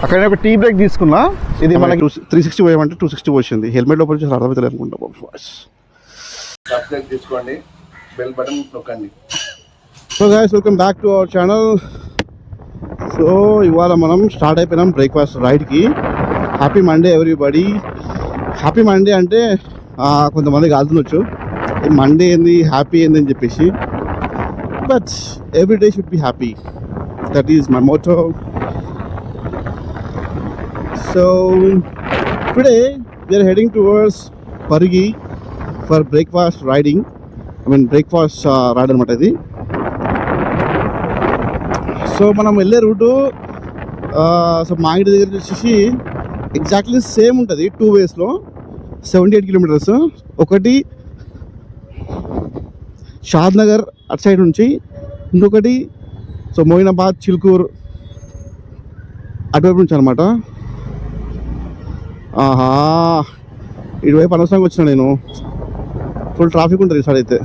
అక్కడ ఒక tea break తీసుకున్నా. ఇది మనకి 360 పోయామంటే 260 వచ్చింది. హెల్మెట్ లోపల చూసి అర్థమవుతుంది అనుకుంటా. సబ్స్క్రైబ్ చేసుకోండి, బెల్ బటన్ నొక్కండి. So guys, welcome back to our channel. So ఇవాళ మనం స్టార్ట్ అయిపోయినాం బ్రేక్ఫాస్ట్ రైడ్కి. Happy Monday everybody. Happy Monday అంటే కొంతమంది కాల్తుండొచ్చు మండే ఏంది, హ్యాపీ ఏంది అని చెప్పేసి. But every day should be happy. That is my motto. So today we are heading towards Parigi for breakfast riding. Breakfast ride అనమాట ఇది. సో మనం వెళ్ళే రూటు సో మా ఇంటి దగ్గర వచ్చేసి ఎగ్జాక్ట్లీ సేమ్ ఉంటుంది 2 వేస్లో 78 కిలోమీటర్స్. ఒకటి షాద్ నగర్ అటు సైడ్ నుంచి, ఇంకొకటి సో మోయినాబాద్ చిల్కూర్ అటువైపు నుంచి అనమాట. ఇటువైపు అనవసరంగా వచ్చినా నేను. ఫుల్ ట్రాఫిక్ ఉంటుంది ఈసారి అయితే.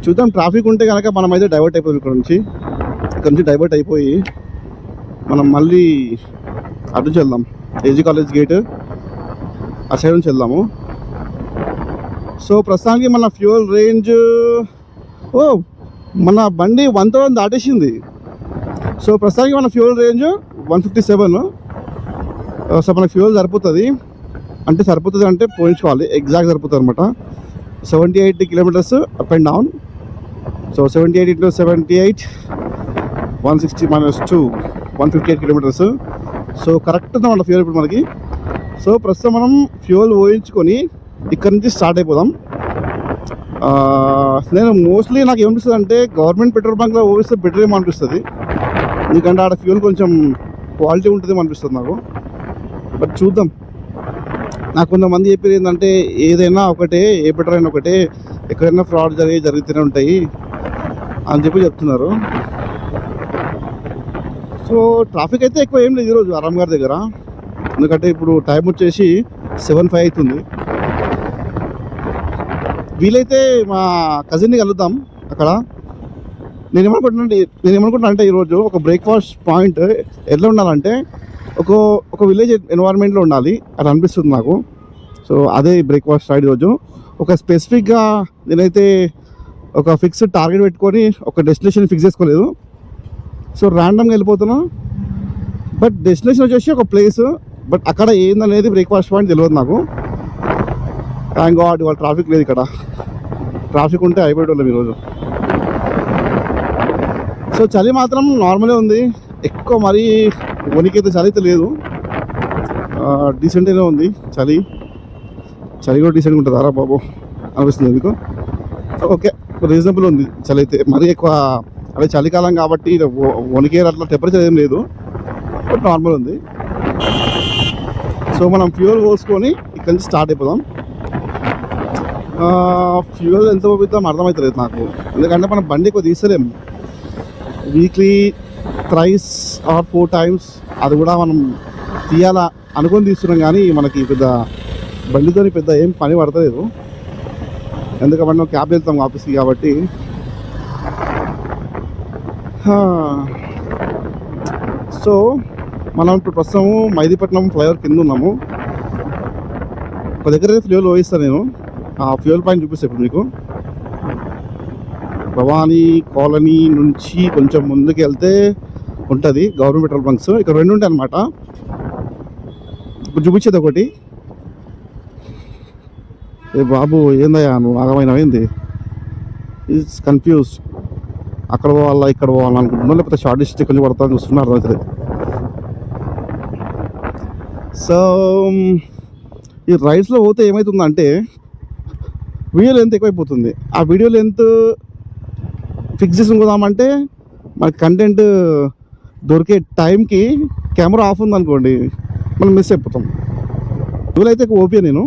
చూద్దాం, ట్రాఫిక్ ఉంటే కనుక మనం అయితే డైవర్ట్ అయిపోయింది. ఇక్కడ నుంచి డైవర్ట్ అయిపోయి మనం మళ్ళీ అటు నుంచి వెళ్దాం. ఏజీ కాలేజ్ గేట్ ఆ సైడ్ నుంచి వెళ్దాము. సో ప్రస్తుతానికి మన ఫ్యూయల్ రేంజ్ మన బండి 1000 దాటేసింది. సో ప్రస్తుతానికి మన ఫ్యూయల్ రేంజ్ 157. సో మనకు ఫ్యూయల్ సరిపోతుంది అంటే పోయించుకోవాలి. ఎగ్జాక్ట్ సరిపోతుంది అనమాట. 78 kilometres up and down. So 78 × 78 160 - 2 158 kilometres. So correct ఉంది మన ఫ్యూయల్ ఇప్పుడు మనకి. సో ప్రస్తుతం మనం ఫ్యూయల్ పోయించుకొని ఇక్కడ నుంచి స్టార్ట్ అయిపోదాం. నేను మోస్ట్లీ నాకు ఏమనిపిస్తుంది అంటే గవర్నమెంట్ పెట్రోల్ బంక్లో పోయిస్తే బెటర్ ఏమో అనిపిస్తుంది. ఎందుకంటే ఆడ ఫ్యూయల్ కొంచెం క్వాలిటీ ఉంటుందేమో అనిపిస్తుంది నాకు. బట్ చూద్దాం. నాకు కొంతమంది చెప్పేది ఏంటంటే ఏదైనా ఒకటే, ఏ పెట్రోల్ అయినా ఒకటే, ఎక్కడైనా ఫ్రాడ్ జరుగుతూనే ఉంటాయి అని చెప్తున్నారు. సో ట్రాఫిక్ అయితే ఎక్కువ ఏం లేదు ఈరోజు ఆరామ్ గారి దగ్గర. ఎందుకంటే ఇప్పుడు టైం వచ్చేసి 7:05 అవుతుంది. వీలైతే మా కజిన్ని కలుద్దాం అక్కడ. నేనేమనుకుంటున్నా అంటే ఈరోజు ఒక బ్రేక్ఫాస్ట్ పాయింట్ ఎట్లా ఉండాలంటే ఒక విలేజ్ ఎన్వైర్న్మెంట్లో ఉండాలి అని అనిపిస్తుంది నాకు. సో అదే బ్రేక్ఫాస్ట్ రైడ్ ఈరోజు. ఒక స్పెసిఫిక్గా నేనైతే ఒక ఫిక్స్డ్ టార్గెట్ పెట్టుకొని ఒక డెస్టినేషన్ ఫిక్స్ చేసుకోలేదు. సో ర్యాండమ్గా వెళ్ళిపోతున్నా. బట్ డెస్టినేషన్ వచ్చేసి ఒక ప్లేస్, బట్ అక్కడ ఏందనేది బ్రేక్ఫాస్ట్ పాయింట్ తెలియదు నాకు. థ్యాంక్ గాడ్ ఇవాళ ట్రాఫిక్ లేదు ఇక్కడ. ట్రాఫిక్ ఉంటే అయిపోయేటోళ్ళం ఈరోజు. సో చలి మాత్రం నార్మలే ఉంది. ఎక్కువ మరీ వణికైతే చలి అయితే లేదు. డీసెంట్గానే ఉంది చలి కూడా డీసెంట్గా ఉంటుంది. అరా బాబు అనిపిస్తుంది ఎందుకు. ఓకే, రీజనబుల్ ఉంది చలి అయితే. మరీ ఎక్కువ అదే చలికాలం కాబట్టి వణికే అట్లా టెంపరేచర్ ఏం లేదు, బట్ నార్మల్ ఉంది. సో మనం ఫ్యూయల్ పోసుకొని ఇక్కడ నుంచి స్టార్ట్ అయిపోదాం. ఫ్యూయల్ ఎంత పంపిద్దాం అర్థమవుతలేదు నాకు. ఎందుకంటే మనం బండి ఎక్కువ తీసలేము. వీక్లీ 3 or 4 times అది కూడా మనం తీయాలా అనుకొని తీస్తున్నాం. కానీ మనకి పెద్ద బండితో పెద్ద ఏం పని పడతలేదు. ఎందుకంటే మనం క్యాబ్ వెళ్తాం ఆఫీస్కి కాబట్టి. సో మనం ఇప్పుడు ప్రస్తుతం మైదీపట్నం ఫ్లైఓవర్ కింద ఉన్నాము. ఒక దగ్గర ఫ్యూయల్ పోయిస్తాను నేను. ఆ ఫ్యూయల్ పాయింట్ చూపిస్తాను ఇప్పుడు మీకు. భవానీ కాలనీ నుంచి కొంచెం ముందుకు వెళ్తే ఉంటుంది గవర్నమెంట్ పెట్రోల్ బంక్స్. ఇక్కడ 2 ఉంటాయి అనమాట. ఇప్పుడు చూపించేది ఒకటి. ఏ బాబు ఏందయ్యా నువ్వు ఆగమైనవేంది? Is confuse. అక్కడ పోవాలా ఇక్కడ పోవాలా అనుకుంటున్నా, లేకపోతే షార్ట్ డిస్టెన్స్ కొంచెం పడతా చూస్తున్నారు అర్థమవుతుంది. సో ఈ రైడ్స్లో పోతే ఏమవుతుందంటే వీడియో లెంత్ ఎక్కువైపోతుంది. ఆ వీడియో లెంత్ ఫిక్స్ చేసుకుందామంటే మన కంటెంట్ దొరికే టైంకి కెమెరా ఆఫ్ ఉందనుకోండి, మనం మిస్ అయిపోతాం. వీలైతే ఓపీ నేను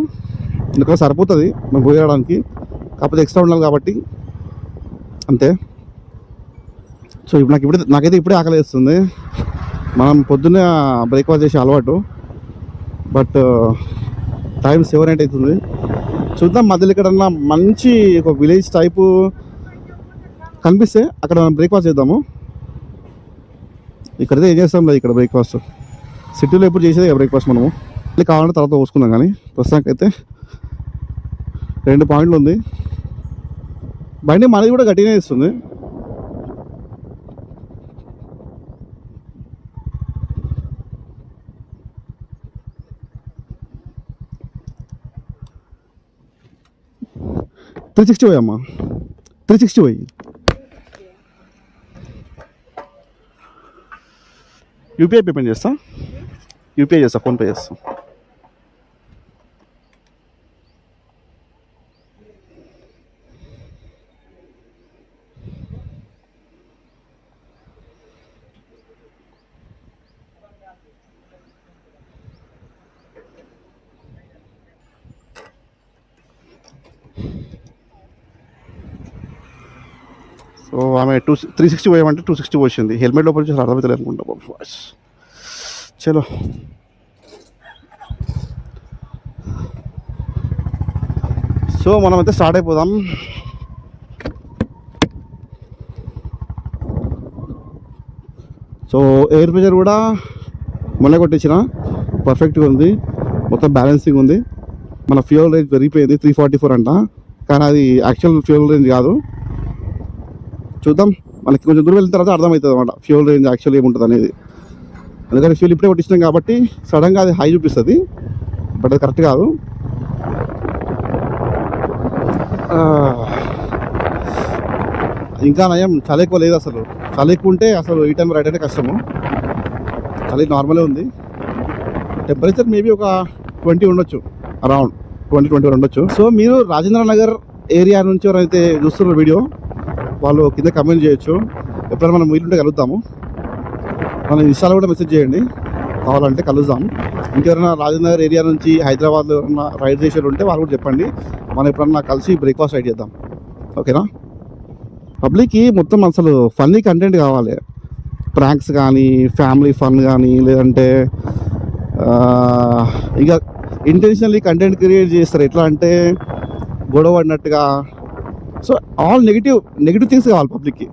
ఎందుకంటే సరిపోతుంది మనం పోయడానికి, కాకపోతే ఎక్స్ట్రా ఉండాలి కాబట్టి అంతే. సో ఇప్పుడు నాకైతే ఇప్పుడే ఆకలి వేస్తుంది. మనం పొద్దున్నే బ్రేక్ఫాస్ట్ చేసే అలవాటు, బట్ టైం 7-8 అవుతుంది. చూద్దాం మధ్యలో ఎక్కడన్నా మంచి ఒక విలేజ్ టైపు కనిపిస్తే అక్కడ మనం బ్రేక్ఫాస్ట్ చేద్దాము. ఇక్కడైతే ఏం చేస్తాం లేదు ఇక్కడ బ్రేక్ఫాస్ట్. సిటీలో ఎప్పుడు చేసేది బ్రేక్ఫాస్ట్ మనము మళ్ళీ కావాలంటే తర్వాత పోసుకుందాం. కానీ ప్రస్తుతానికి అయితే 2 పాయింట్లు ఉంది. బండి మనది కూడా గట్టిగానే ఇస్తుంది. $360 పోయి అమ్మా, $360 పోయి. యూపీఐ పేమెంట్ చేస్తా, యూపీఐ చేస్తా, ఫోన్పే చేస్తా. సో ఆమె 360 పోయామంటే 260 వచ్చింది. హెల్మెట్ లోపల నుంచి అర్థమవుతలేదు అనుకుంటా బాబు. చలో సో మనమైతే స్టార్ట్ అయిపోదాం. సో ఎయిర్ ప్రెషర్ కూడా మొన్న కొట్టించిన పర్ఫెక్ట్గా ఉంది, మొత్తం బ్యాలెన్సింగ్ ఉంది. మన ఫ్యూయల్ రేంజ్ పెరిగిపోయింది 344 అంట, కానీ అది యాక్చువల్ ఫ్యూయల్ రేంజ్ కాదు. చూద్దాం, మనకి కొంచెం దూరం వెళ్ళిన తర్వాత అర్థమవుతుంది అన్నమాట ఫ్యూయల్ రేంజ్ యాక్చువల్ ఏముంటుంది అనేది. అందుకని ఫ్యూల్ ఇప్పుడే కొట్టించినాం కాబట్టి సడన్గా అది హై చూపిస్తుంది, బట్ అది కరెక్ట్ కాదు. ఇంకా నయం చలి ఎక్కువ లేదు, అసలు చలి ఎక్కువ ఉంటే అసలు ఈ టైం రైడ్ అంటే కష్టము. చలి నార్మలే ఉంది. టెంపరేచర్ మేబీ ఒక 20 ఉండొచ్చు, అరౌండ్ 20-21 ఉండొచ్చు. సో మీరు రాజేంద్ర నగర్ ఏరియా నుంచి ఎవరైతే చూస్తున్నారు వీడియో, వాళ్ళు కింద కమెంట్ చేయొచ్చు. ఎప్పుడైనా మనం వీలుంటే కలుద్దాము. మన ఇన్స్టాలో కూడా మెసేజ్ చేయండి, కావాలంటే కలుద్దాం. ఇంకెవరైనా రాజేంద్ర నగర్ ఏరియా నుంచి హైదరాబాద్లో ఎవరైనా రైడ్ చేసేది ఉంటే వాళ్ళు కూడా చెప్పండి, మనం ఎప్పుడన్నా కలిసి బ్రేక్ఫాస్ట్ రైడ్ చేద్దాం. ఓకేనా? పబ్లిక్కి మొత్తం అసలు ఫన్నీ కంటెంట్ కావాలి, ప్రాంక్స్ కానీ, ఫ్యామిలీ ఫన్ కానీ, లేదంటే ఇంకా ఇంటెన్షనల్లీ కంటెంట్ క్రియేట్ చేస్తారు. ఎట్లా అంటే గొడవ పడినట్టుగా. సో ఆల్ నెగిటివ్ థింగ్స్ కావాలి పబ్లిక్కి.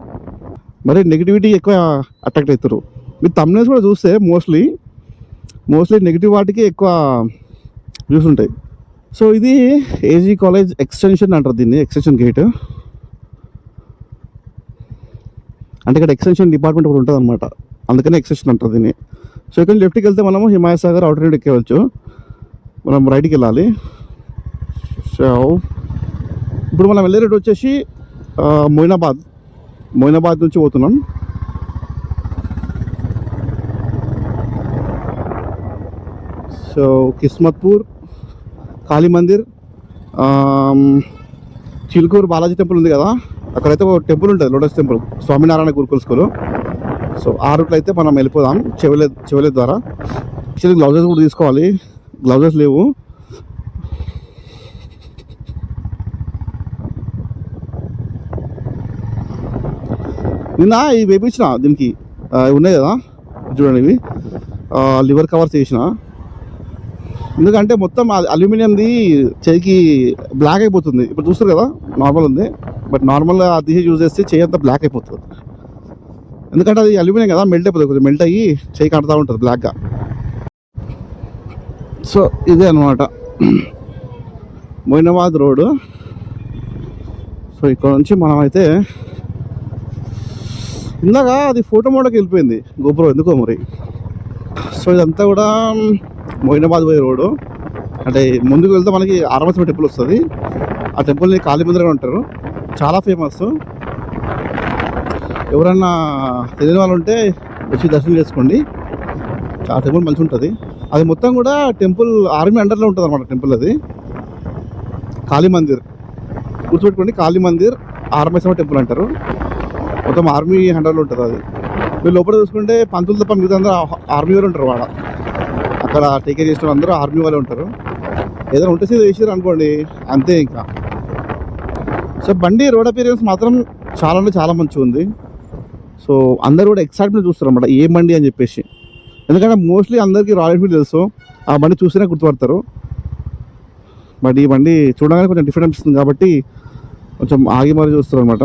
మరి నెగిటివిటీ ఎక్కువ అట్రాక్ట్ అవుతారు. మీరు థంబ్నెయిల్స్ కూడా చూస్తే మోస్ట్లీ నెగిటివ్ వాటికి ఎక్కువ వ్యూస్ ఉంటాయి. సో ఇది ఏజీ కాలేజ్ ఎక్స్టెన్షన్ అంటారు దీన్ని, ఎక్స్టెన్షన్ గేట్. అంటే ఇక్కడ ఎక్స్టెన్షన్ డిపార్ట్మెంట్ కూడా ఉంటుంది అనమాట, అందుకనే ఎక్స్టెన్షన్ అంటారు దీన్ని. సో ఇక్కడ లెఫ్ట్కి వెళ్తే మనము హిమాయత్ సాగర్ అవుటర్ రింగ్ ఎక్కేవచ్చు. మనం రైట్కి వెళ్ళాలి. సో ఇప్పుడు మనం వెళ్ళే రోడ్ వచ్చేసి మొయినాబాద్ నుంచి పోతున్నాం. సో కిస్మత్పూర్, కాళీ మందిర్, చిలుకూరు బాలాజీ టెంపుల్ ఉంది కదా, అక్కడైతే ఒక టెంపుల్ ఉంటుంది, లోటస్ టెంపుల్, స్వామినారాయణ గురుకుల స్కూల్. సో ఆ రూట్లో అయితే మనం వెళ్ళిపోదాం చెవలే ద్వారా. యాక్చువల్లీ గ్లౌజెస్ కూడా తీసుకోవాలి, గ్లౌజెస్ లేవు. నిన్న ఇవి వేయించిన దీనికి ఉన్నాయి కదా చూడండి, ఇవి లివర్ కవర్స్ చేసిన. ఎందుకంటే మొత్తం అల్యూమినియంది చేయికి బ్లాక్ అయిపోతుంది. ఇప్పుడు చూస్తారు కదా నార్మల్ ఉంది, బట్ నార్మల్గా తీసి యూజ్ చేస్తే చేయి అంతా బ్లాక్ అయిపోతుంది. ఎందుకంటే అది అల్యూమినియం కదా, మెల్ట్ అయిపోతుంది, కొంచెం మెల్ట్ అయ్యి చేయి కడుతూ ఉంటుంది బ్లాక్గా. సో ఇదే అనమాట మొయినాబాద్ రోడ్. సో ఇక్కడ నుంచి మనమైతే ఇందాక అది ఫోటో మోడకి వెళ్ళిపోయింది గోపురం, ఎందుకో మరి. సో ఇదంతా కూడా మొయినాబాద్ పోయే రోడ్డు. అంటే ముందుకు వెళ్తే మనకి ఆరమస్మ టెంపుల్ వస్తుంది. ఆ టెంపుల్ని కాళీ మందిరం అంటారు, చాలా ఫేమస్. ఎవరన్నా తెలియని వాళ్ళు ఉంటే వచ్చి దర్శనం చేసుకోండి, ఆ టెంపుల్ మంచిగా ఉంటుంది. అది మొత్తం కూడా టెంపుల్ ఆర్మీ అండర్లో ఉంటుంది అనమాట టెంపుల్. అది కాళీ మందిర్ గుర్తుపెట్టుకోండి, కాళీ మందిర్ ఆరమస్మ టెంపుల్ అంటారు. మొత్తం ఆర్మీ అండర్లో ఉంటుంది అది. మీరు లోపల చూసుకుంటే పంతులు తప్ప మిగతా అందరూ ఆర్మీ వాళ్ళు ఉంటారు. వాడ అక్కడ టేకేర్ చేసిన అందరూ ఆర్మీ వాళ్ళే ఉంటారు. ఏదైనా ఉంటే వేసారు అనుకోండి, అంతే ఇంకా. సో బండి రోడ్ అపీరియన్స్ మాత్రం చాలా అంటే చాలా మంచిగా ఉంది. సో అందరూ కూడా ఎక్సైట్మెంట్ చూస్తారు అన్నమాట ఏ బండి అని చెప్పేసి. ఎందుకంటే మోస్ట్లీ అందరికీ రాయల్ ఎన్ఫీల్డ్ తెలుసు, ఆ బండి చూస్తేనే గుర్తుపడతారు. బట్ ఈ బండి చూడగానే కొంచెం డిఫరెంట్ అనిపిస్తుంది కాబట్టి కొంచెం ఆగి మరీ చూస్తారు అనమాట.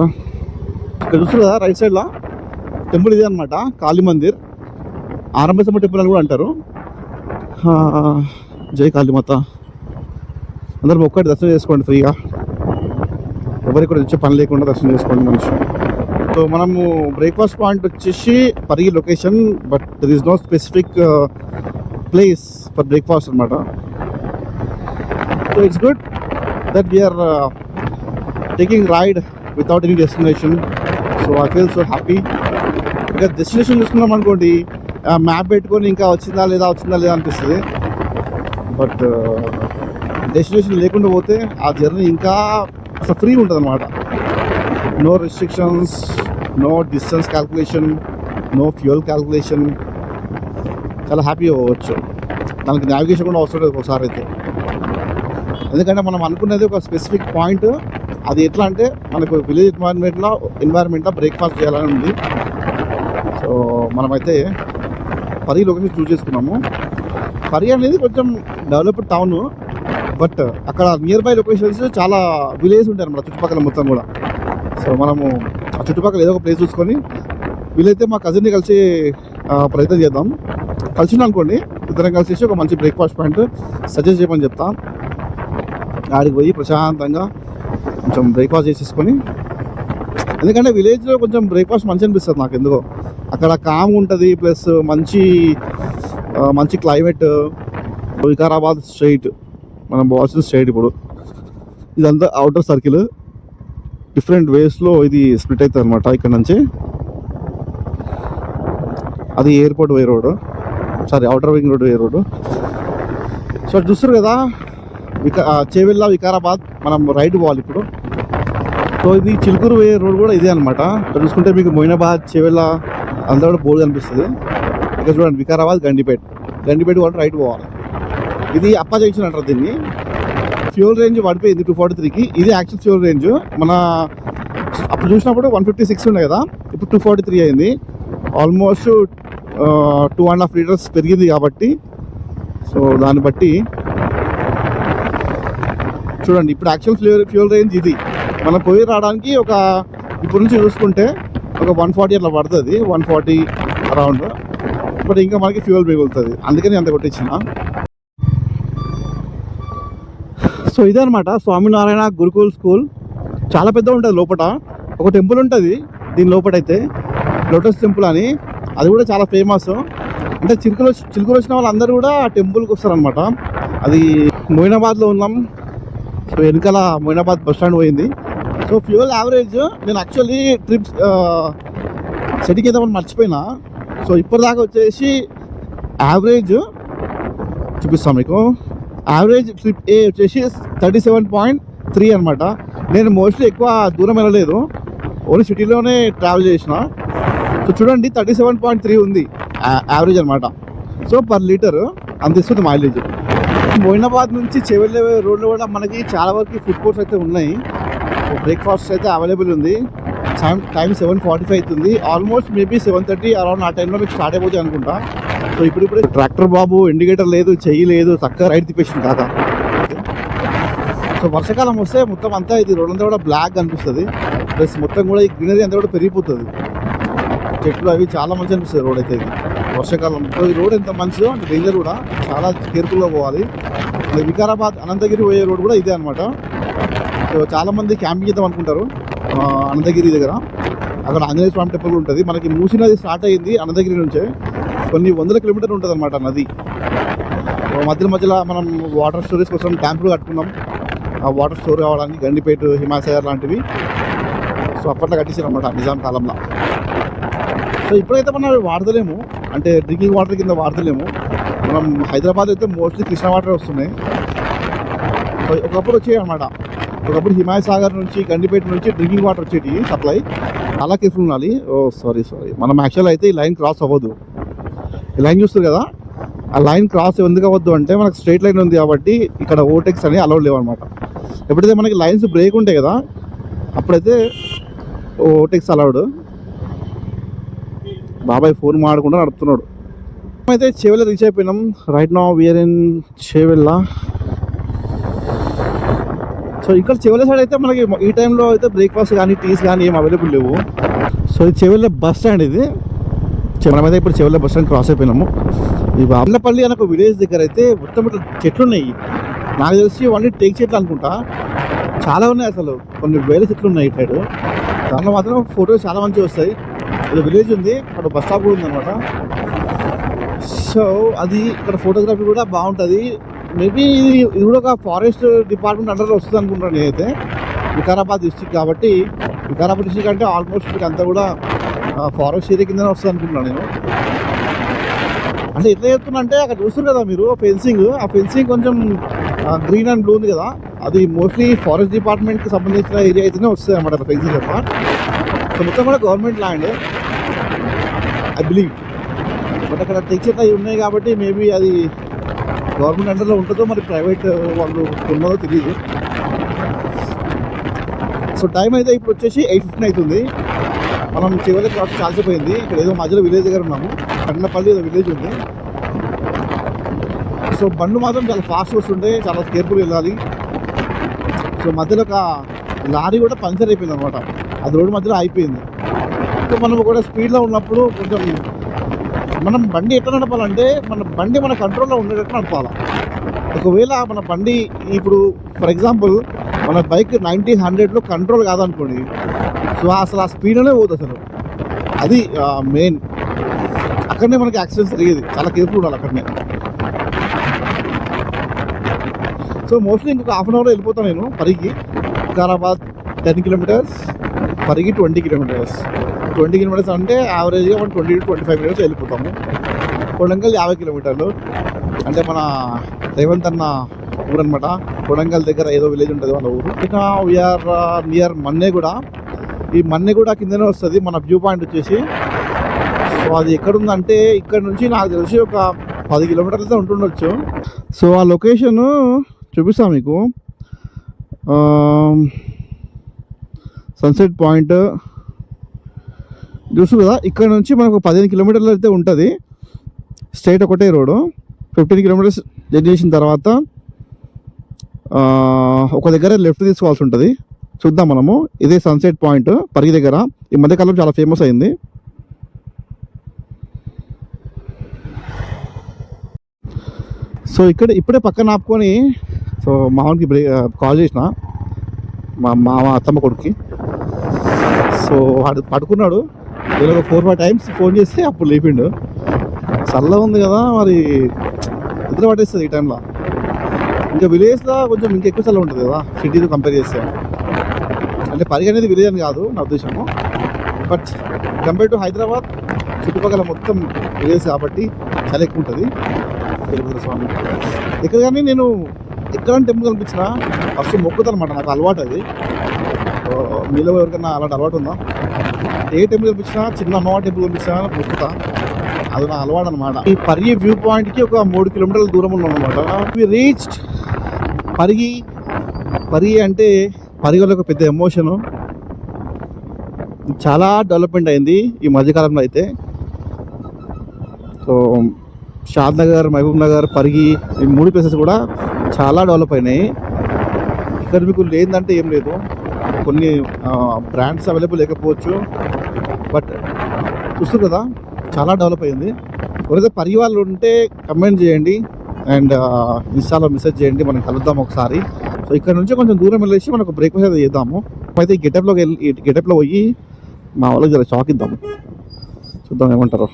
ఇక్కడ చూస్తారు కదా రైట్ సైడ్లో టెంపుల్ ఇదే అనమాట, కాళీ మందిర్. ఆరంభసమ్మ టెంపుల్ అని కూడా అంటారు. జై కాళీమాత. అందరం ఒక్కటి దర్శనం చేసుకోండి ఫ్రీగా, ఎవరికి కూడా వచ్చే పని లేకుండా దర్శనం చేసుకోండి మనిషి. సో మనము బ్రేక్ఫాస్ట్ పాయింట్ వచ్చేసి Parigi location, but there is no specific place for breakfast అనమాట. So it's good that we're taking ride without any destination. So I feel so happy. ఇంకా డెస్టినేషన్ చూసుకున్నాం అనుకోండి, మ్యాప్ పెట్టుకొని ఇంకా వచ్చిందా లేదా అనిపిస్తుంది. బట్ డెస్టినేషన్ లేకుండా పోతే ఆ జర్నీ ఇంకా అసలు ఫ్రీ ఉంటుంది అనమాట. No restrictions, no distance calculation, no fuel calculation. చాలా హ్యాపీగా పోవచ్చు. దానికి నావిగేషన్ కూడా అవసరం లేదు ఒకసారి అయితే. ఎందుకంటే మనం అనుకునేది ఒక స్పెసిఫిక్ పాయింట్, అది ఎట్లా అంటే మనకు విలేజ్ ఎన్వైర్న్మెంట్లో బ్రేక్ఫాస్ట్ చేయాలని ఉంది. సో మనమైతే పరి లొకేషన్ చూస్ చేసుకున్నాము. పరి అనేది కొంచెం డెవలప్డ్ టౌన్, బట్ అక్కడ నియర్ బై లొకేషన్స్ చాలా విలేజ్ ఉంటాయి అన్నమాట చుట్టుపక్కల మొత్తం కూడా. సో మనము ఆ చుట్టుపక్కల ఏదో ఒక ప్లేస్ చూసుకొని, వీలైతే మా కజిన్ని కలిసి ప్రయత్నం చేద్దాం. కలిసి అనుకోండి, ఇద్దరం కలిసి ఒక మంచి బ్రేక్ఫాస్ట్ పాయింట్ సజెస్ట్ చేయమని చెప్తాం. ఆడికి పోయి ప్రశాంతంగా కొంచెం బ్రేక్ఫాస్ట్ చేసేసుకొని, ఎందుకంటే విలేజ్లో కొంచెం బ్రేక్ఫాస్ట్ మంచి అనిపిస్తుంది నాకు ఎందుకో. అక్కడ కామ్ ఉంటుంది, ప్లస్ మంచి క్లైమేట్. వికారాబాద్ స్ట్రైట్ మనం పోవాల్సిన స్ట్రైట్. ఇప్పుడు ఇదంతా అవుటర్ సర్కిల్, డిఫరెంట్ వేస్లో ఇది స్ప్లిట్ అవుతుంది అనమాట. ఇక్కడ నుంచి అది airport way road, outer ring road way road. So చూస్తారు కదా చేవెళ్ళ వికారాబాద్, మనం రైట్ పోవాలి ఇప్పుడు. సో ఇది చిలుకూరు వే రోడ్ కూడా ఇదే అనమాట. ఇక్కడ చూసుకుంటే మీకు మొయినాబాద్, చేవెళ్ళ అంతా కూడా బోర్డు కనిపిస్తుంది. ఇక్కడ చూడండి వికారాబాద్, గండిపేట వాళ్ళు రైట్ పోవాలి. ఇది అప్పా జంక్షన్ అంటారు దీన్ని. ఫ్యూల్ రేంజ్ పడిపోయింది 243కి. ఇది యాక్చువల్ ఫ్యూల్ రేంజ్. మన అప్పుడు చూసినప్పుడు 156 ఉండే కదా, ఇప్పుడు 243 అయింది. ఆల్మోస్ట్ 2.5 లీటర్స్ పెరిగింది కాబట్టి. సో దాన్ని బట్టి చూడండి, ఇప్పుడు యాక్చువల్ ఫ్యూల్ రేంజ్ ఇది. మనం పోయి రావడానికి ఇప్పుడు నుంచి చూసుకుంటే ఒక 140 అట్లా పడుతుంది, 140 అరౌండ్. బట్ ఇంకా మనకి ఫ్యూల్ మిగులుతుంది, అందుకని అంత కొట్టించిన. సో ఇదే అనమాట స్వామినారాయణ గురుకుల్ స్కూల్. చాలా పెద్ద ఉంటుంది. లోపల ఒక టెంపుల్ ఉంటుంది దీని లోపలైతే, లోటస్ టెంపుల్ అని. అది కూడా చాలా ఫేమస్. అంటే చిలుకూరు వచ్చిన వాళ్ళందరూ కూడా ఆ టెంపుల్కి వస్తారనమాట. అది మొయినాబాద్లో ఉన్నాం. సో వెనకాల మొయినాబాద్ బస్ స్టాండ్ పోయింది. సో ఫ్యూయల్ యావరేజ్ నేను యాక్చువల్లీ ట్రిప్ సెట్టింగ్ చేద్దామని మర్చిపోయినా. సో ఇప్పటిదాకా వచ్చేసి యావరేజ్ చూపిస్తాను మీకు. యావరేజ్ ట్రిప్ ఏ వచ్చేసి 37.3 అనమాట. నేను మోస్ట్లీ ఎక్కువ దూరం వెళ్ళలేదు, ఓన్లీ సిటీలోనే ట్రావెల్ చేసిన. సో చూడండి 37.3 ఉంది యావరేజ్ అనమాట. సో పర్ లీటర్ అంత ఇస్తుంది మైలేజ్. మొయినాబాద్ నుంచి చెవెళ్ళే రోడ్లో కూడా మనకి చాలా వరకు ఫుడ్ కోర్ట్స్ అయితే ఉన్నాయి. బ్రేక్ఫాస్ట్ అయితే అవైలబుల్ ఉంది. టైం 7:45 అవుతుంది. ఆల్మోస్ట్ మేబీ 7:30 అరౌండ్ ఆ టైంలో మీకు స్టార్ట్ అయిపోతుంది అనుకుంటా. సో ఇప్పుడు ట్రాక్టర్ బాబు ఇండికేటర్ లేదు, చెయ్యి లేదు, చక్కగా రైడ్ తిప్పేసింది కాక. సో వర్షాకాలం వస్తే మొత్తం అంతా ఇది రోడ్ అంతా కూడా బ్లాక్ అనిపిస్తుంది. ప్లస్ మొత్తం కూడా ఈ గ్రీనరీ అంతా కూడా పెరిగిపోతుంది. చెట్లు అవి చాలా మంచి అనిపిస్తుంది రోడ్ అయితే ఇది వర్షాకాలం. సో ఈ రోడ్ ఎంత మంచిదో అంటే డేంజర్ కూడా, చాలా కేర్ఫుల్గా పోవాలి. వికారాబాద్ అనంతగిరి పోయే రోడ్ కూడా ఇదే అనమాట. సో చాలామంది క్యాంపింగ్ చేద్దాం అనుకుంటారు అనంతగిరి దగ్గర. అక్కడ ఆంజనేయ స్వామి టెంపుల్ ఉంటుంది. మనకి మూసీ నది స్టార్ట్ అయ్యింది అనంతగిరి నుంచే, కొన్ని వందల కిలోమీటర్లు ఉంటుంది అనమాట నది. మధ్యలో మనం వాటర్ స్టోరేజ్ కోసం ట్యాంకులు కట్టుకున్నాం. ఆ వాటర్ స్టోర్ కావడానికి గండిపేట, హిమాసాగర్ లాంటివి. సో అప్పట్లో కట్టించారు అనమాట నిజాం కాలంలో. సో ఇప్పుడైతే మనం వాడతలేము, అంటే డ్రింకింగ్ వాటర్ కింద వాడతలేము. మనం హైదరాబాద్ అయితే మోస్ట్లీ కృష్ణా వాటర్ వస్తున్నాయి. సో ఒకప్పుడు వచ్చాయి అనమాట. ఒకప్పుడు హిమాయసాగర్ నుంచి, గండిపేట నుంచి డ్రింకింగ్ వాటర్ వచ్చేటి సప్లై. చాలా కేర్ఫుల్ ఉండాలి. సారీ మనం యాక్చువల్ అయితే ఈ లైన్ క్రాస్ అవ్వద్దు. ఈ లైన్ చూస్తారు కదా, ఆ లైన్ క్రాస్ ఎందుకు అవ్వద్దు అంటే మనకు స్ట్రైట్ లైన్ ఉంది కాబట్టి ఇక్కడ ఓవర్టేక్స్ అనేవి అలౌడ్ లేవు అనమాట. ఎప్పుడైతే మనకి లైన్స్ బ్రేక్ ఉంటాయి కదా, అప్పుడైతే ఓవర్టేక్స్ అలౌడ్. బాబాయ్ ఫోన్ మాడకుండా నడుపుతున్నాడు. అయితే చేవెళ్ళ రీచ్ అయిపోయినాం. Right now we're in Chevella. So ఇక్కడ చేవెళ్ళ సైడ్ అయితే మనకి ఈ టైంలో అయితే బ్రేక్ఫాస్ట్ కానీ టీస్ కానీ ఏం అవైలబుల్ లేవు. సో ఇది చేవెళ్ళ బస్ స్టాండ్. ఇది మనమైతే ఇప్పుడు చేవెళ్ళ బస్ స్టాండ్ క్రాస్ అయిపోయినాము. ఈ బాబ్లపల్లి అనే ఒక విలేజ్ దగ్గర అయితే మొత్తం ఇట్లా చెట్లు ఉన్నాయి. నాకు తెలిసి ఇవన్నీ టేక్ చెట్లు అనుకుంటా. చాలా ఉన్నాయి, అసలు కొన్ని వేల చెట్లు ఉన్నాయి ఇటు సైడ్. దాంట్లో మాత్రం ఫోటోస్ చాలా మంచిగా వస్తాయి. ఇది విలేజ్ ఉంది, అక్కడ బస్ స్టాప్ కూడా ఉందన్నమాట. సో అది ఇక్కడ ఫోటోగ్రఫీ కూడా బాగుంటుంది. మేబీ ఇది కూడా ఒక ఫారెస్ట్ డిపార్ట్మెంట్ అండర్లో వస్తుంది అనుకుంటాను నేనైతే. వికారాబాద్ డిస్టిక్ కాబట్టి, వికారాబాద్ డిస్టిక్ అంటే ఆల్మోస్ట్ మీకు అంతా కూడా ఫారెస్ట్ ఏరియా కిందనే వస్తుంది అనుకుంటున్నాను నేను. అంటే ఎట్లా చెప్తున్నా అంటే అక్కడ చూస్తారు కదా మీరు ఫెన్సింగ్, ఆ ఫెన్సింగ్ కొంచెం గ్రీన్ అండ్ బ్లూ ఉంది కదా, అది మోస్ట్లీ ఫారెస్ట్ డిపార్ట్మెంట్కి సంబంధించిన ఏరియా అయితేనే వస్తుంది అన్నమాట అక్కడ ఫెన్సింగ్ తప్ప. సో మొత్తం కూడా government land I believe. But అక్కడ టెక్చర్ అవి ఉన్నాయి కాబట్టి మేబీ అది గవర్నమెంట్ అండర్లో ఉంటుందో మరి ప్రైవేట్ వాళ్ళు ఉన్నదో తెలియదు. సో టైం అయితే ఇప్పుడు వచ్చేసి 8:15 అవుతుంది. మనం చివరికి క్రాస్ కాల్సిపోయింది. ఇక్కడ ఏదో మధ్యలో విలేజ్ దగ్గర ఉన్నాము, కన్నపల్లి ఏదో విలేజ్ ఉంది. సో బండ్లు మాత్రం చాలా ఫాస్ట్ వస్తుంటే చాలా కేర్ఫుల్ వెళ్ళాలి. సో మధ్యలో ఒక లారీ కూడా పంచర్ అయిపోయింది అనమాట, అది రోడ్డు మధ్యలో అయిపోయింది. సో మనం కూడా స్పీడ్లో ఉన్నప్పుడు కొంచెం మనం బండి ఎట్లా నడపాలంటే మన బండి మన కంట్రోల్లో ఉండేటట్టు నడపాలి. ఒకవేళ మన బండి ఇప్పుడు ఫర్ ఎగ్జాంపుల్ మన బైక్ 90-100లో కంట్రోల్ కాదనుకోండి, సో అసలు ఆ స్పీడ్లోనే పోతుంది అసలు. అది మెయిన్, అక్కడనే మనకి యాక్సిడెంట్స్ జరిగేది. చాలా కేర్ఫుల్ ఉండాలి అక్కడనే. సో మోస్ట్లీ ఇంకొక హాఫ్ అన్ అవర్లో వెళ్ళిపోతాను నేను Parigi. Vikarabad 10 kilometres, Parigi 20 kilometres. 20 kilometres అంటే యావరేజ్గా మనం 20-25 మినిట్స్ వెళ్ళిపోతాము. కొడంగల్ 50 కిలోమీటర్లు, అంటే మన రేవంత్ అన్న ఊరు అనమాట. కొడంగల్ దగ్గర ఏదో విలేజ్ ఉంటుంది వాళ్ళ ఊరు. ఇక వీఆర్ నియర్ మన్నెగూడ. ఈ మన్నెగూడ కిందనే వస్తుంది మన వ్యూ పాయింట్ వచ్చేసి. సో అది ఎక్కడుందంటే ఇక్కడ నుంచి నాకు తెలిసి ఒక 10 కిలోమీటర్లు అయితే ఉంటుండొచ్చు. సో ఆ లొకేషన్ చూపిస్తాను మీకు. సన్సెట్ పాయింట్ చూసు కదా, ఇక్కడ నుంచి మనకు 15 కిలోమీటర్లు అయితే ఉంటుంది. స్ట్రైట్ ఒకటే రోడ్డు. 15 కిలోమీటర్స్ జర్నీ చేసిన తర్వాత ఒక దగ్గర లెఫ్ట్ తీసుకోవాల్సి ఉంటుంది. చూద్దాం మనము. ఇదే సన్సెట్ పాయింట్ పరిగి దగ్గర. ఈ మధ్యకాలం చాలా ఫేమస్ అయింది. సో ఇప్పుడే పక్కన ఆపుకొని సో మామూలుకి కాల్ చేసిన మా అత్తమ్మ కొడుక్కి. సో వాడు పడుకున్నాడు. ఇలా 4-5 టైమ్స్ ఫోన్ చేస్తే అప్పుడు లేపిండు. చల్లగా ఉంది కదా మరి, నిద్ర పట్టేస్తుంది ఈ టైంలో. ఇంకా విలేజ్లో కొంచెం ఇంకా ఎక్కువ చల్ల ఉంటుంది కదా సిటీతో కంపేర్ చేస్తే. అంటే పరిగి అనేది విలేజ్ అని కాదు నా ఉద్దేశము, బట్ కంపేర్ టు హైదరాబాద్ చుట్టుపక్కల మొత్తం విలేజ్ కాబట్టి చాలా ఎక్కువ ఉంటుంది. తిరుపతి స్వామి ఇక్కడ కానీ నేను ఎక్కడ టెంపుల్ కనిపించినా ఫస్ట్ మొక్కుతాను అనమాట. నాకు అలవాటు అది. మీలో ఎవరికైనా అలాంటి అలవాటు ఉందా? ఏ టెంపుల్ కనిపించినా, చిన్న అమ్మవారి టెంపుల్ కనిపించినా మొక్కుతా. అది నా అలవాటు అనమాట. ఈ పరిగి వ్యూ పాయింట్కి ఒక 3 కిలోమీటర్ల దూరం ఉన్నాం అనమాట. We reached Parigi. పరిగి అంటే పరిగిలో ఒక పెద్ద ఎమోషను. చాలా డెవలప్మెంట్ అయింది ఈ మధ్యకాలంలో అయితే. సో షాద్ నగర్, మహబూబ్ నగర్, పరిగి ఈ 3 ప్లేసెస్ కూడా చాలా డెవలప్ అయినాయి. ఇక్కడ మీకు లేదంటే ఏం లేదు. కొన్ని బ్రాండ్స్ అవైలబుల్ లేకపోవచ్చు, బట్ చూస్తారు కదా చాలా డెవలప్ అయింది. ఎవరైతే పరిగి వాళ్ళు ఉంటే కమెంట్ చేయండి అండ్ ఇన్స్టాలో మెసేజ్ చేయండి, మనం కలుద్దాం ఒకసారి. సో ఇక్కడ నుంచి కొంచెం దూరం వెళ్ళేసి మనకు బ్రేక్ఫాస్ట్ అయితే చేద్దాము. అయితే ఈ గెటప్లో పోయి మా వాళ్ళకి జర షాక్ ఇద్దాము, చూద్దాం ఏమంటారు.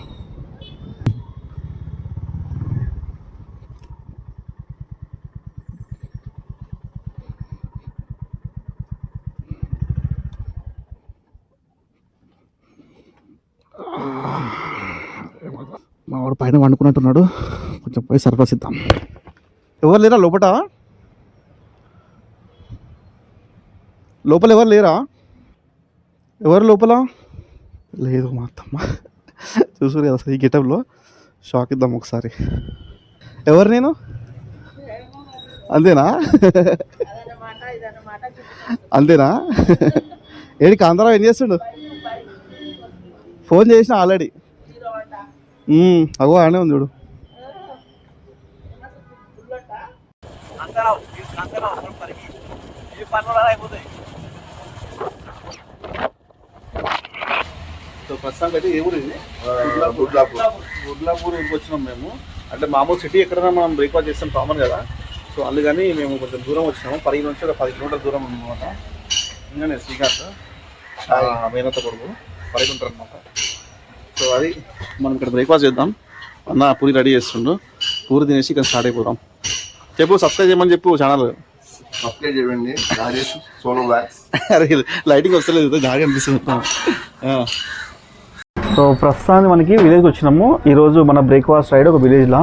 మా వాడు పైన వండుకున్నట్టున్నాడు, కొంచెం పోయి సర్ప్రైజ్ ఇద్దాం. ఎవరు లేరా లోపల? లోపల ఎవరు లేరా? ఎవరు లోపల లేదు? మా అత్తమ్మ చూసారు కదా ఈ గెటప్లో. షాక్ ఇద్దాం ఒకసారి. ఎవరు నేను? అంతేనా? అంతేనా? ఏడి కాంతారావు ఏం చేస్తుండు? ఫోన్ చేసిన ఆల్రెడీ. అగో ఆనే ఉంది చూడు. సో ప్రస్తుతానికి అయితే ఏ ఊరు ఇది? గుడ్లాపూర్ ఊరికి వచ్చినాం మేము. అంటే మామూలు సిటీ ఎక్కడైనా మనం బ్రేక్ఫాస్ట్ చేస్తాం కామన్ కదా. సో అందుకని మేము కొంచెం దూరం వచ్చినాము, పరిగి నుంచి ఒక 10 కిలోమీటర్ల దూరం అనమాట. ఇంకా శ్రీకాంత్ మేనత్త కొడుకు పరిగి ఉంటారు అనమాట. సో అది మనం ఇక్కడ బ్రేక్ఫాస్ట్ చేద్దాం. అన్న పూరి రెడీ చేస్తుండు, పూరి తినేసి ఇక్కడ స్టార్ట్ అయిపోతాం. చెప్పు, సబ్స్క్రైబ్ చేయమని చెప్పు ఛానల్. సబ్స్క్రైబ్ చేయండి రాజేష్ సోలో బ్లాగ్స్. అరే లైటింగ్ వస్తలేదు, జాగా అనిపిస్తుంది. సో ప్రస్తుతానికి మనకి విలేజ్కి వచ్చినాము. ఈరోజు మన బ్రేక్ఫాస్ట్ రైడ్ ఒక విలేజ్లో.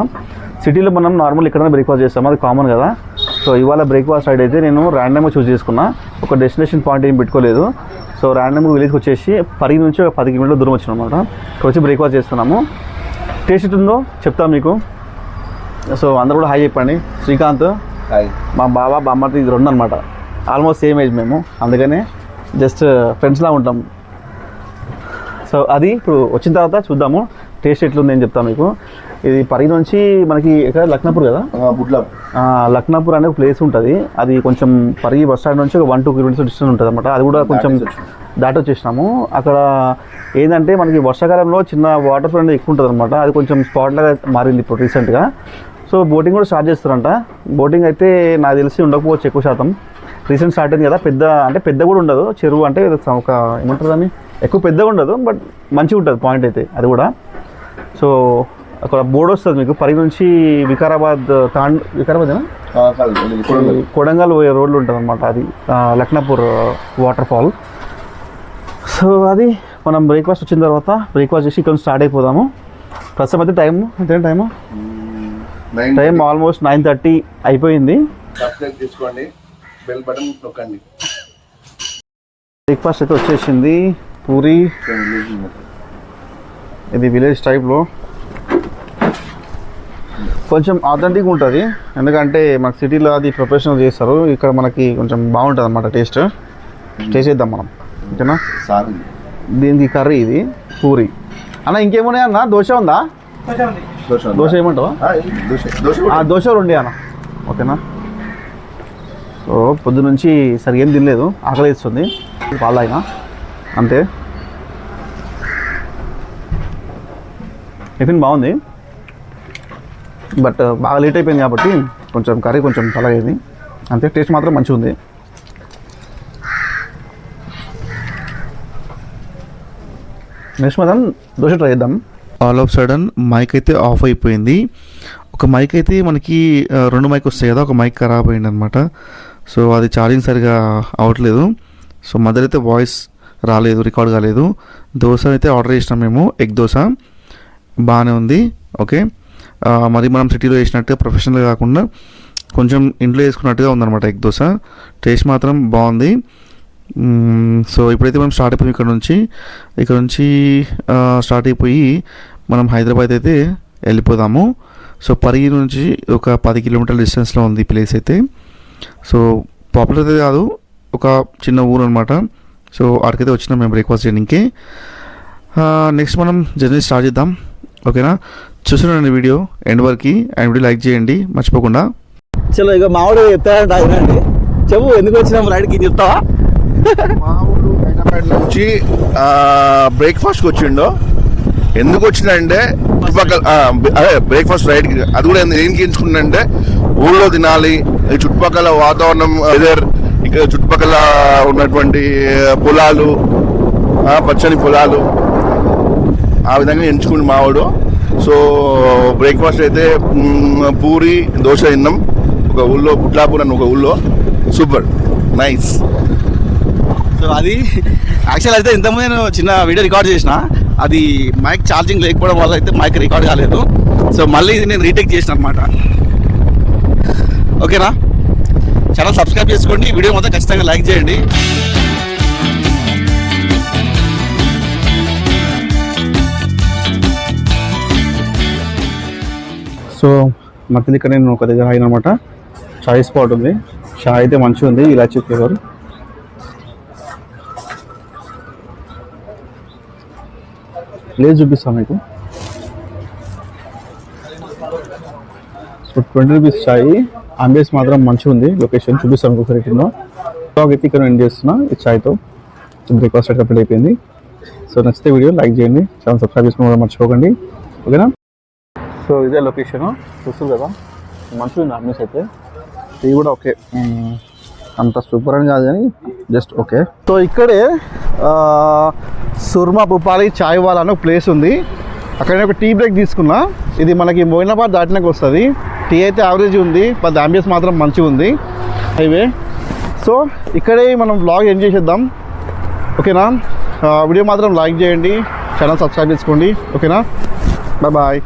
సిటీలో మనం నార్మల్ ఎక్కడైనా బ్రేక్ఫాస్ట్ చేస్తాము, అది కామన్ కదా. సో ఇవాళ బ్రేక్ఫాస్ట్ రైడ్ అయితే నేను ర్యాండమ్గా చూస్ చేసుకున్నా, ఒక డెస్టినేషన్ పాయింట్ ఏం పెట్టుకోలేదు. సో ర్యాండమ్గా విలేజ్కి వచ్చేసి పరిగి నుంచి ఒక 10 కిలోమీటర్ల దూరం వచ్చినాం అనమాట. ఇక్కడ వచ్చి బ్రేక్ఫాస్ట్ చేస్తున్నాము. టేస్ట్ ఉందో చెప్తాం మీకు. సో అందరూ కూడా హాయ్ చెప్పండి. శ్రీకాంత్ మా బావ బామ్మర్ది ఇది 2 అనమాట, ఆల్మోస్ట్ సేమ్ ఏజ్ మేము, అందుకనే జస్ట్ ఫ్రెండ్స్లా ఉంటాం. సో అది ఇప్పుడు వచ్చిన తర్వాత చూద్దాము టేస్ట్ ఎట్లుంది అని చెప్తాను మీకు. ఇది పరిగి నుంచి మనకి ఎక్కడ లక్నాపూర్ కదా, లక్నాపూర్ అనే ఒక ప్లేస్ ఉంటుంది. అది కొంచెం పరిగి బస్ స్టాండ్ నుంచి ఒక 1-2 కిలోమీటర్స్ డిస్టెన్స్ ఉంటుంది అనమాట. అది కూడా కొంచెం దాటి వచ్చేసినాము. అక్కడ ఏంటంటే మనకి వర్షాకాలంలో చిన్న వాటర్ ఫ్లో ఎక్కువ ఉంటుంది అనమాట. అది కొంచెం స్పాట్ లాగా మారింది ఇప్పుడు రీసెంట్గా. సో బోటింగ్ కూడా స్టార్ట్ చేస్తారంట. బోటింగ్ అయితే నాకు తెలిసి ఉండకపోవచ్చు ఎక్కువ శాతం, రీసెంట్ స్టార్ట్ అయింది కదా. పెద్ద కూడా ఉండదు చెరువు, అంటే ఒక ఏమంటారు దాన్ని, ఎక్కువ పెద్దగా ఉండదు, బట్ మంచిగా ఉంటుంది పాయింట్ అయితే అది కూడా. సో అక్కడ బోర్డు వస్తుంది మీకు, పరిగి నుంచి వికారాబాద్ కొడంగల్ పోయే రోడ్లు ఉంటుంది అనమాట. అది లక్నాపూర్ వాటర్ ఫాల్. సో అది మనం బ్రేక్ఫాస్ట్ వచ్చిన తర్వాత బ్రేక్ఫాస్ట్ చేసి ఇక్కడ స్టార్ట్ అయిపోదాము. ప్రస్తుతం అయితే టైం ఆల్మోస్ట్ 9:30 అయిపోయింది. సబ్స్క్రైబ్ చేసుకోండి, బెల్ బటన్ నొక్కండి. బ్రేక్ఫాస్ట్ అయితే వచ్చేసింది. పూరి, ఇది విలేజ్ టైప్లో కొంచెం ఆథెంటిక్ ఉంటుంది, ఎందుకంటే మనకు సిటీలో అది ప్రొఫెషనల్ చేస్తారు, ఇక్కడ మనకి కొంచెం బాగుంటుంది అన్నమాట. టేస్ట్ చేద్దాం మనం, ఓకేనా. దీనికి కర్రీ, ఇది పూరి. అన్న ఇంకేమున్నాయి అన్న? దోశ ఉందా? దోశ ఏమంటావా? దోశ 2 అన్న, ఓకేనా. సో పొద్దు నుంచి సరిగా ఏం తినలేదు, ఆకలి వేస్తుంది, పాలు తాగినా అంతే. టిఫిన్ బాగుంది, బట్ బాగా లేట్ అయిపోయింది కాబట్టి కొంచెం కర్రీ కొంచెం చల్లగైంది అంతే. టేస్ట్ మాత్రం మంచిగా ఉంది. నెక్స్ట్ మనం దోశ ట్రై చేద్దాం. ఆల్ ఆఫ్ సడన్ మైక్ అయితే ఆఫ్ అయిపోయింది. ఒక మైక్ అయితే మనకి 2 మైక్ వస్తాయి కదా, ఒక మైక్ ఖరాబ్ అయింది అనమాట. సో అది ఛార్జింగ్ సరిగా అవ్వట్లేదు. సో మధ్యలో అయితే వాయిస్ రాలేదు, రికార్డ్ కాలేదు. దోశ అయితే ఆర్డర్ చేసినాం మేము, ఎగ్ దోశ బాగానే ఉంది. ఓకే, మరి మనం సిటీలో వేసినట్టుగా ప్రొఫెషనల్గా కాకుండా కొంచెం ఇంట్లో వేసుకున్నట్టుగా ఉందన్నమాట ఎగ్ దోశ. టేస్ట్ మాత్రం బాగుంది. సో ఇప్పుడైతే మనం స్టార్ట్ అయిపోయి ఇక్కడ నుంచి స్టార్ట్ అయిపోయి మనం హైదరాబాద్ అయితే వెళ్ళిపోదాము. సో పరిగి నుంచి ఒక 10 కిలోమీటర్ల డిస్టెన్స్లో ఉంది ఈ ప్లేస్ అయితే. సో పాపులర్ అయితే కాదు, ఒక చిన్న ఊరు అనమాట. సో అక్కడికైతే వచ్చినాం మేము బ్రేక్ఫాస్ట్ చేయడానికి. నెక్స్ట్ మనం జర్నీ స్టార్ట్ చేద్దాం, ఓకేనా. చూస్తున్నాండి వీడియో ఎండ్ వరకు, అండ్ వీడియో లైక్ చేయండి మర్చిపోకుండా. చలో ఇక మామిడి చెప్తారండి, చెప్పు ఎందుకు వచ్చినాం రైడ్కి చెప్తావా? మామూలు హైదరాబాద్ నుంచి బ్రేక్ఫాస్ట్కి వచ్చిండో. ఎందుకు వచ్చిందంటే చుట్టుపక్కల అదే బ్రేక్ఫాస్ట్ రైడ్కి, అది కూడా దేనికి ఎంచుకున్నానంటే ఊళ్ళో తినాలి, చుట్టుపక్కల వాతావరణం, వెదర్, ఇక్కడ చుట్టుపక్కల ఉన్నటువంటి పొలాలు, పచ్చని పొలాలు, ఆ విధంగా ఎంచుకుంది మావాడు. సో బ్రేక్ఫాస్ట్ అయితే పూరి దోశ తిన్నాం ఒక ఊళ్ళో, పుట్లాపూర్ అని ఒక ఊళ్ళో. Super nice. సో అది యాక్చువల్ అయితే ఇంతకుముందు నేను చిన్న వీడియో రికార్డ్ చేసిన, అది మైక్ ఛార్జింగ్ లేకపోవడం వల్ల అయితే మైక్ రికార్డ్ కాలేదు. సో మళ్ళీ ఇది నేను రీటేక్ చేసిన అనమాట, ఓకేనా. ఛానల్ సబ్స్క్రైబ్ చేసుకోండి, వీడియో మొత్తం ఖచ్చితంగా లైక్ చేయండి. సో మధ్యలో ఇక్కడ నేను ఒక దగ్గర అయినమాట చాయ్ స్పాట్ ఉంది. చాయ్ అయితే మంచిగా ఉంది, ఇలాచీ ఫ్లేవర్. ప్లేస్ చూపిస్తాను మీకు. సో 20 రూపీస్ చాయ్, అంబియన్స్ మాత్రం మంచిగా ఉంది. లొకేషన్ చూపిస్తాను మీకు ఒకసారి. బ్లాగ్ అయితే ఇక్కడ ఎండ్ చేస్తున్నా ఈ చాయ్తో. బ్రేక్ఫాస్ట్ అయితే కంప్లీట్ అయిపోయింది. సో నచ్చితే వీడియో లైక్ చేయండి, ఛానల్ సబ్స్క్రైబ్ చేసుకోవడం మర్చిపోకండి, ఓకేనా. సో ఇదే లొకేషన్ చూస్తుంది కదా, మంచిగా ఉంది అమ్మేసి అయితే. ఇది కూడా ఓకే, అంత సూపర్ అని కాదు కానీ జస్ట్ ఓకే. సో ఇక్కడే సుర్మా భూపాలి చాయ్ వాలా అని ఒక ప్లేస్ ఉంది. అక్కడ నేను ఒక టీ బ్రేక్ తీసుకున్నా. ఇది మనకి మోయినాబాద్ దాటినాక వస్తుంది. టీ అయితే యావరేజ్ ఉంది, బట్ అంబియన్స్ మాత్రం మంచిగా ఉంది హైవే. సో ఇక్కడే మనం వ్లాగ్ ఎంజాయ్ చేద్దాం, ఓకేనా. వీడియో మాత్రం లైక్ చేయండి, ఛానల్ సబ్స్క్రైబ్ చేసుకోండి, ఓకేనా. Bye bye.